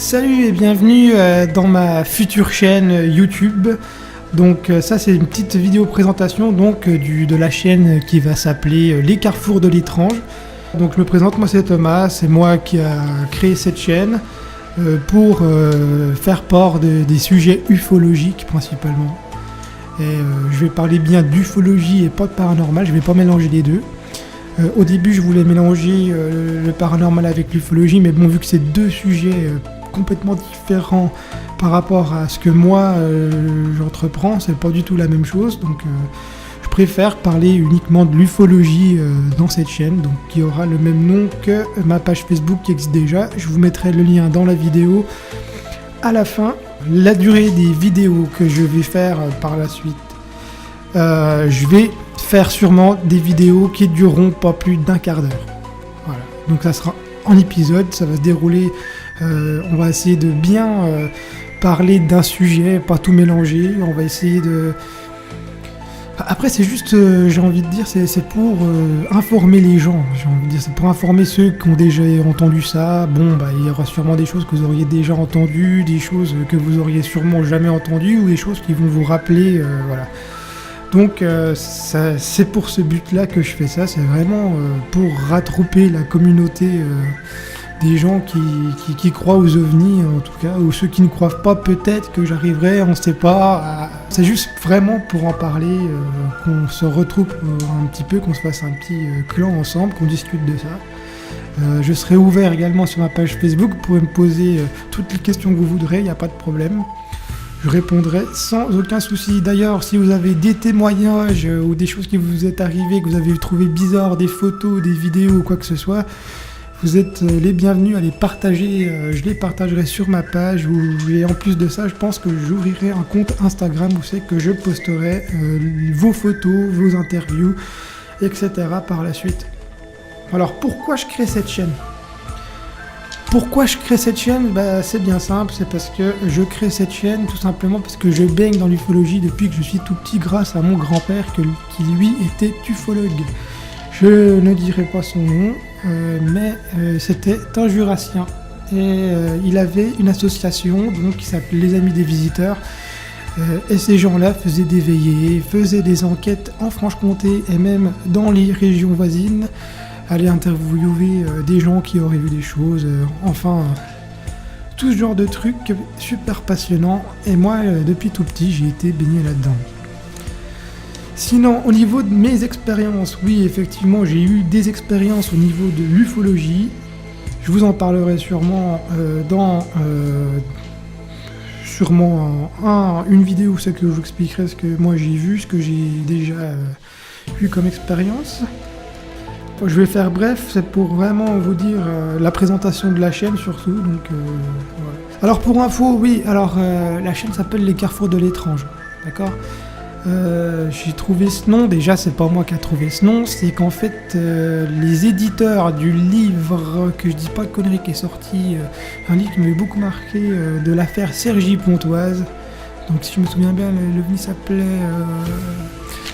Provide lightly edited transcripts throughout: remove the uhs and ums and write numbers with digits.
Salut et bienvenue dans ma future chaîne YouTube. Donc ça c'est une petite vidéo présentation de la chaîne qui va s'appeler Les Carrefours de l'étrange. Donc je me présente, moi c'est Thomas, c'est moi qui a créé cette chaîne pour faire part des sujets ufologiques principalement. Et je vais parler bien d'ufologie et pas de paranormal, je vais pas mélanger les deux. Au début je voulais mélanger le paranormal avec l'ufologie, mais bon, vu que c'est deux sujets complètement différents par rapport à ce que moi j'entreprends, c'est pas du tout la même chose, donc je préfère parler uniquement de l'ufologie dans cette chaîne, donc qui aura le même nom que ma page Facebook qui existe déjà. Je vous mettrai le lien dans la vidéo à la fin. La durée des vidéos que je vais faire par la suite, je vais faire sûrement des vidéos qui dureront pas plus d'un quart d'heure. Voilà. Donc ça sera en épisode, ça va se dérouler, on va essayer de bien parler d'un sujet, pas tout mélanger, on va essayer de... Après c'est juste, j'ai envie de dire, c'est pour informer les gens, j'ai envie de dire, c'est pour informer ceux qui ont déjà entendu ça. Bon, bah il y aura sûrement des choses que vous auriez déjà entendues, des choses que vous auriez sûrement jamais entendues, ou des choses qui vont vous rappeler, voilà. Donc c'est pour ce but-là que je fais ça, c'est vraiment pour rattraper la communauté des gens qui croient aux ovnis, en tout cas, ou ceux qui ne croient pas, peut-être que j'arriverai, on ne sait pas. C'est juste vraiment pour en parler, qu'on se retrouve un petit peu, qu'on se fasse un petit clan ensemble, qu'on discute de ça. Je serai ouvert également sur ma page Facebook, vous pouvez me poser toutes les questions que vous voudrez, il n'y a pas de problème. Je répondrai sans aucun souci. D'ailleurs, si vous avez des témoignages ou des choses qui vous est arrivées, que vous avez trouvé bizarres, des photos, des vidéos ou quoi que ce soit, vous êtes les bienvenus à les partager. Je les partagerai sur ma page. Et en plus de ça, je pense que j'ouvrirai un compte Instagram où c'est que je posterai vos photos, vos interviews, etc. par la suite. Alors, pourquoi je crée cette chaîne ? Pourquoi je crée cette chaîne ? C'est bien simple, c'est parce que je crée cette chaîne tout simplement parce que je baigne dans l'ufologie depuis que je suis tout petit grâce à mon grand-père qui lui était ufologue. Je ne dirai pas son nom, mais c'était un jurassien et il avait une association qui s'appelait Les Amis des Visiteurs, et ces gens-là faisaient des veillées, faisaient des enquêtes en Franche-Comté et même dans les régions voisines, aller interviewer des gens qui auraient vu des choses, enfin tout ce genre de trucs super passionnants, et moi depuis tout petit j'ai été baigné là-dedans. Sur au niveau de mes expériences, oui effectivement j'ai eu des expériences au niveau de l'ufologie, je vous en parlerai sûrement dans une vidéo où c'est que je vous expliquerai ce que moi j'ai vu, ce que j'ai déjà eu comme expérience. Je vais faire bref, c'est pour vraiment vous dire la présentation de la chaîne surtout, donc voilà. Alors pour info, oui, la chaîne s'appelle Les Carrefours de l'étrange, d'accord. J'ai trouvé ce nom, déjà c'est pas moi qui a trouvé ce nom, c'est qu'en fait les éditeurs du livre, que je dis pas de conneries, qui est sorti, un livre qui m'avait beaucoup marqué, de l'affaire Cergy Pontoise, donc si je me souviens bien, l'OVNI s'appelait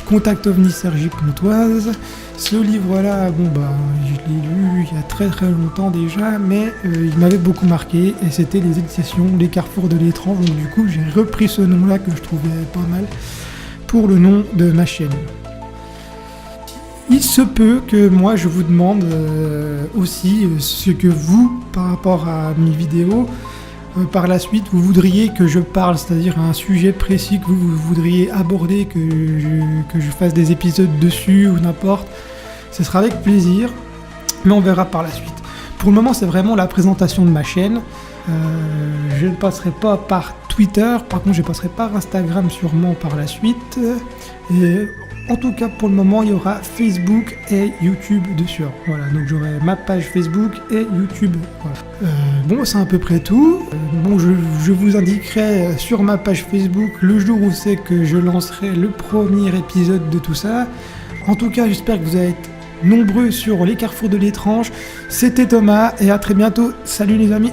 Contact OVNI Cergy Pontoise. Ce livre-là, je l'ai lu il y a très très longtemps déjà, mais il m'avait beaucoup marqué, et c'était les éditions Les Carrefours de l'étrange, donc du coup j'ai repris ce nom-là que je trouvais pas mal pour le nom de ma chaîne. Il se peut que moi je vous demande aussi ce que vous, par rapport à mes vidéos, par la suite vous voudriez que je parle, c'est-à-dire un sujet précis que vous voudriez aborder, que je fasse des épisodes dessus ou n'importe, ce sera avec plaisir, mais on verra par la suite. Pour le moment c'est vraiment la présentation de ma chaîne, je ne passerai pas par Twitter, par contre je passerai par Instagram sûrement par la suite, et en tout cas pour le moment il y aura Facebook et YouTube dessus. Voilà, donc j'aurai ma page Facebook et YouTube. Voilà. C'est à peu près tout. Je vous indiquerai sur ma page Facebook le jour où c'est que je lancerai le premier épisode de tout ça. En tout cas j'espère que vous allez être nombreux sur Les Carrefours de l'étrange. C'était Thomas et à très bientôt. Salut les amis.